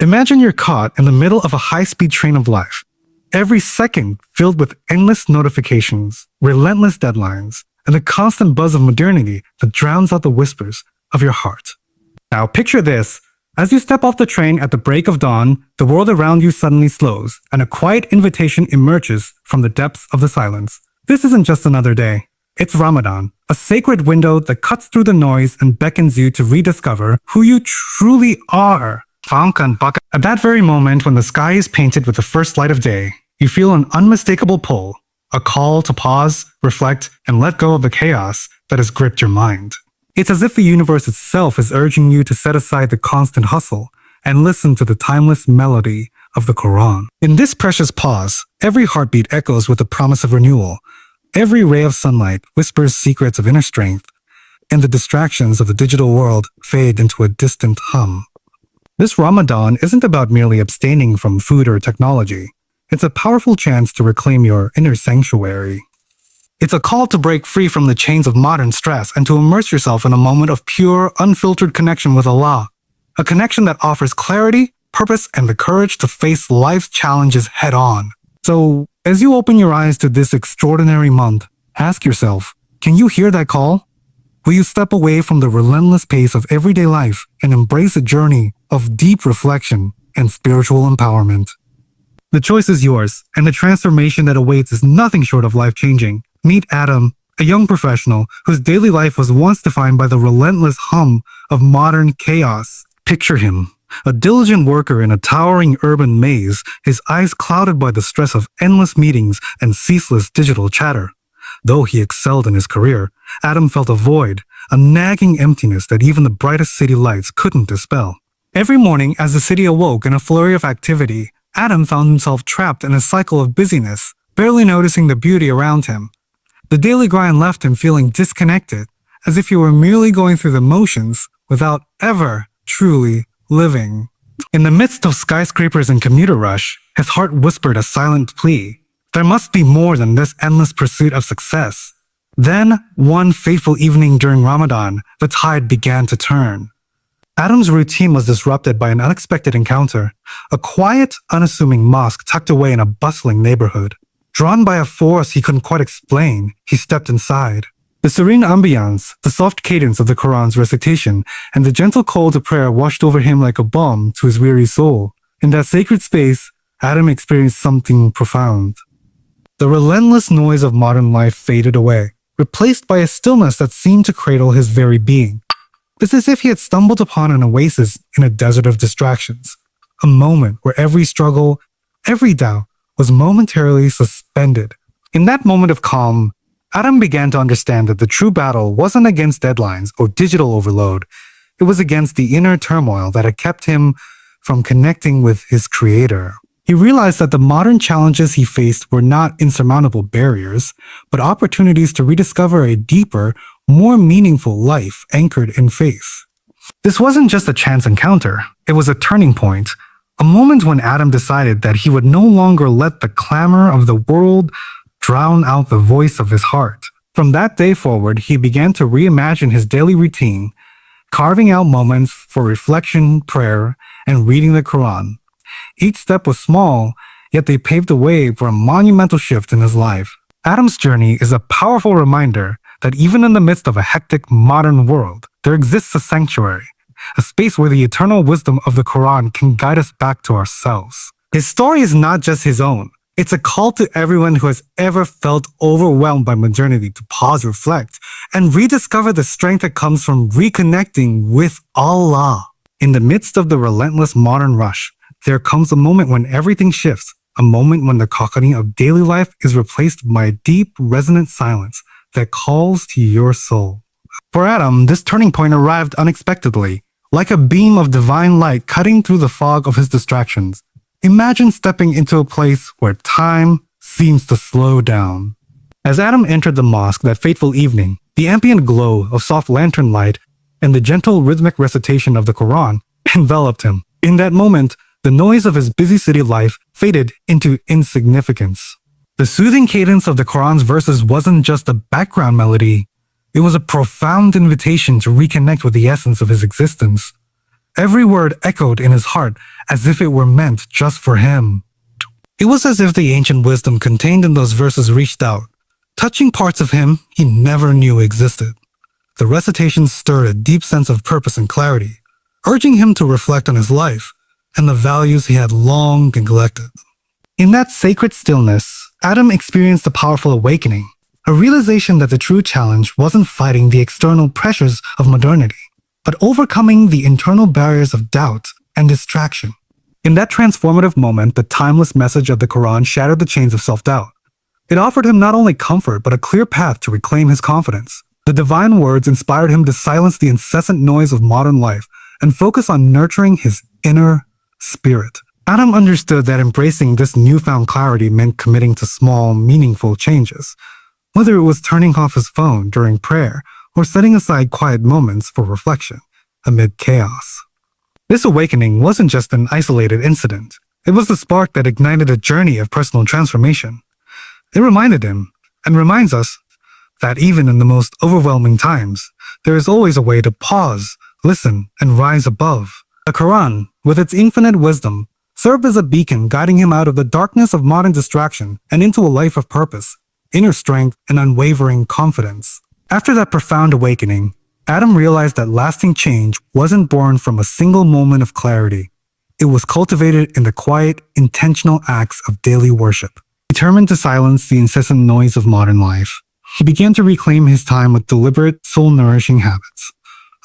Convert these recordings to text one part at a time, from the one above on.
Imagine you're caught in the middle of a high-speed train of life, every second filled with endless notifications, relentless deadlines, and the constant buzz of modernity that drowns out the whispers of your heart. Now picture this. As you step off the train at the break of dawn, the world around you suddenly slows, and a quiet invitation emerges from the depths of the silence. This isn't just another day. It's Ramadan, a sacred window that cuts through the noise and beckons you to rediscover who you truly are. At that very moment when the sky is painted with the first light of day, you feel an unmistakable pull, a call to pause, reflect, and let go of the chaos that has gripped your mind. It's as if the universe itself is urging you to set aside the constant hustle and listen to the timeless melody of the Quran. In this precious pause, every heartbeat echoes with the promise of renewal. Every ray of sunlight whispers secrets of inner strength, and the distractions of the digital world fade into a distant hum. This Ramadan isn't about merely abstaining from food or technology. It's a powerful chance to reclaim your inner sanctuary. It's a call to break free from the chains of modern stress and to immerse yourself in a moment of pure, unfiltered connection with Allah. A connection that offers clarity, purpose, and the courage to face life's challenges head on. So, as you open your eyes to this extraordinary month, ask yourself, can you hear that call? Will you step away from the relentless pace of everyday life and embrace a journey of deep reflection and spiritual empowerment? The choice is yours, and the transformation that awaits is nothing short of life-changing. Meet Adam, a young professional whose daily life was once defined by the relentless hum of modern chaos. Picture him, a diligent worker in a towering urban maze, his eyes clouded by the stress of endless meetings and ceaseless digital chatter. Though he excelled in his career, Adam felt a void, a nagging emptiness that even the brightest city lights couldn't dispel. Every morning, as the city awoke in a flurry of activity, Adam found himself trapped in a cycle of busyness, barely noticing the beauty around him. The daily grind left him feeling disconnected, as if he were merely going through the motions without ever truly living. In the midst of skyscrapers and commuter rush, his heart whispered a silent plea. There must be more than this endless pursuit of success. Then, one fateful evening during Ramadan, the tide began to turn. Adam's routine was disrupted by an unexpected encounter, a quiet, unassuming mosque tucked away in a bustling neighborhood. Drawn by a force he couldn't quite explain, he stepped inside. The serene ambiance, the soft cadence of the Quran's recitation, and the gentle call to prayer washed over him like a balm to his weary soul. In that sacred space, Adam experienced something profound. The relentless noise of modern life faded away, replaced by a stillness that seemed to cradle his very being. It's as if he had stumbled upon an oasis in a desert of distractions, a moment where every struggle, every doubt, was momentarily suspended. In that moment of calm, Adam began to understand that the true battle wasn't against deadlines or digital overload. It was against the inner turmoil that had kept him from connecting with his creator. He realized that the modern challenges he faced were not insurmountable barriers, but opportunities to rediscover a deeper, more meaningful life anchored in faith. This wasn't just a chance encounter. It was a turning point. A moment when Adam decided that he would no longer let the clamor of the world drown out the voice of his heart. From that day forward, he began to reimagine his daily routine, carving out moments for reflection, prayer, and reading the Quran. Each step was small, yet they paved the way for a monumental shift in his life. Adam's journey is a powerful reminder that even in the midst of a hectic modern world, there exists a sanctuary, a space where the eternal wisdom of the Quran can guide us back to ourselves. His story is not just his own. It's a call to everyone who has ever felt overwhelmed by modernity to pause, reflect, and rediscover the strength that comes from reconnecting with Allah. In the midst of the relentless modern rush, there comes a moment when everything shifts, a moment when the cacophony of daily life is replaced by a deep, resonant silence that calls to your soul. For Adam, this turning point arrived unexpectedly, like a beam of divine light cutting through the fog of his distractions. Imagine stepping into a place where time seems to slow down. As Adam entered the mosque that fateful evening, the ambient glow of soft lantern light and the gentle rhythmic recitation of the Quran enveloped him. In that moment, the noise of his busy city life faded into insignificance. The soothing cadence of the Quran's verses wasn't just a background melody. It was a profound invitation to reconnect with the essence of his existence. Every word echoed in his heart as if it were meant just for him. It was as if the ancient wisdom contained in those verses reached out, touching parts of him he never knew existed. The recitation stirred a deep sense of purpose and clarity, urging him to reflect on his life and the values he had long neglected. In that sacred stillness, Adam experienced a powerful awakening, a realization that the true challenge wasn't fighting the external pressures of modernity, but overcoming the internal barriers of doubt and distraction. In that transformative moment, the timeless message of the Quran shattered the chains of self-doubt. It offered him not only comfort, but a clear path to reclaim his confidence. The divine words inspired him to silence the incessant noise of modern life and focus on nurturing his inner spirit. Adam understood that embracing this newfound clarity meant committing to small, meaningful changes, whether it was turning off his phone during prayer or setting aside quiet moments for reflection amid chaos. This awakening wasn't just an isolated incident. It was the spark that ignited a journey of personal transformation. It reminded him, and reminds us, that even in the most overwhelming times, there is always a way to pause, listen, and rise above. The Quran, with its infinite wisdom, served as a beacon guiding him out of the darkness of modern distraction and into a life of purpose, inner strength, and unwavering confidence. After that profound awakening, Adam realized that lasting change wasn't born from a single moment of clarity. It was cultivated in the quiet, intentional acts of daily worship. Determined to silence the incessant noise of modern life, he began to reclaim his time with deliberate, soul-nourishing habits.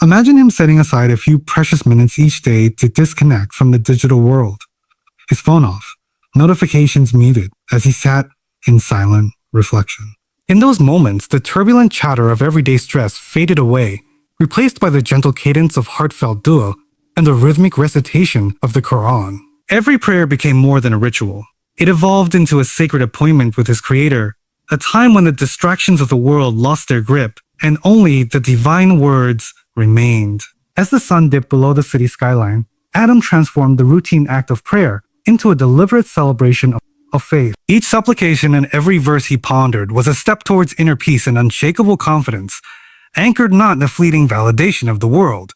Imagine him setting aside a few precious minutes each day to disconnect from the digital world. His phone off, notifications muted as he sat in silent reflection. In those moments, the turbulent chatter of everyday stress faded away, replaced by the gentle cadence of heartfelt dua and the rhythmic recitation of the Quran. Every prayer became more than a ritual. It evolved into a sacred appointment with his Creator, a time when the distractions of the world lost their grip and only the divine words remained. As the sun dipped below the city skyline, Adam transformed the routine act of prayer into a deliberate celebration of faith. Each supplication and every verse he pondered was a step towards inner peace and unshakable confidence, anchored not in the fleeting validation of the world,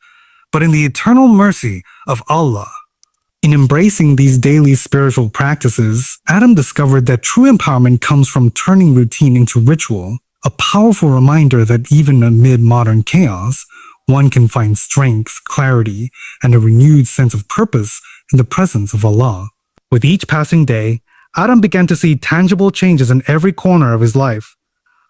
but in the eternal mercy of Allah. In embracing these daily spiritual practices, Adam discovered that true empowerment comes from turning routine into ritual, a powerful reminder that even amid modern chaos, one can find strength, clarity, and a renewed sense of purpose in the presence of Allah. With each passing day, Adam began to see tangible changes in every corner of his life.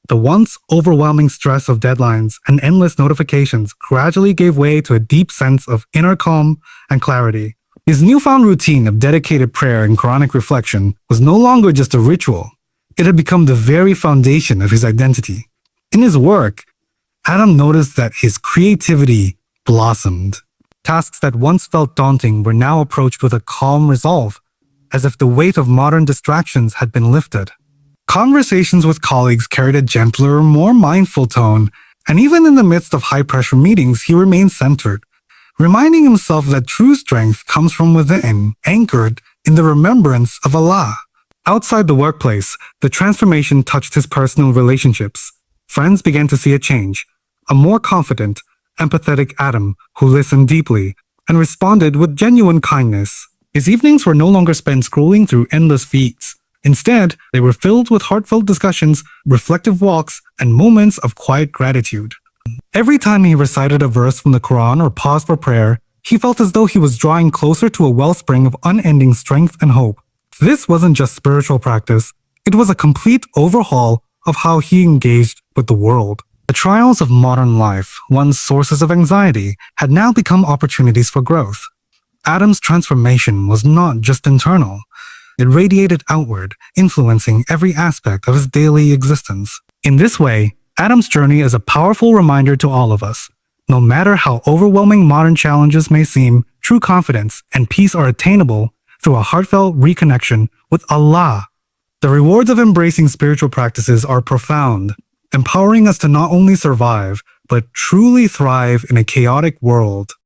The once overwhelming stress of deadlines and endless notifications gradually gave way to a deep sense of inner calm and clarity. His newfound routine of dedicated prayer and Quranic reflection was no longer just a ritual. It had become the very foundation of his identity. In his work, Adam noticed that his creativity blossomed. Tasks that once felt daunting were now approached with a calm resolve, as if the weight of modern distractions had been lifted. Conversations with colleagues carried a gentler, more mindful tone, and even in the midst of high-pressure meetings, he remained centered, reminding himself that true strength comes from within, anchored in the remembrance of Allah. Outside the workplace, the transformation touched his personal relationships. Friends began to see a change, a more confident, empathetic Adam who listened deeply and responded with genuine kindness. His evenings were no longer spent scrolling through endless feeds. Instead, they were filled with heartfelt discussions, reflective walks, and moments of quiet gratitude. Every time he recited a verse from the Quran or paused for prayer, he felt as though he was drawing closer to a wellspring of unending strength and hope. This wasn't just spiritual practice, it was a complete overhaul of how he engaged with the world. The trials of modern life, once sources of anxiety, had now become opportunities for growth. Adam's transformation was not just internal. It radiated outward, influencing every aspect of his daily existence. In this way, Adam's journey is a powerful reminder to all of us. No matter how overwhelming modern challenges may seem, true confidence and peace are attainable through a heartfelt reconnection with Allah. The rewards of embracing spiritual practices are profound, empowering us to not only survive, but truly thrive in a chaotic world.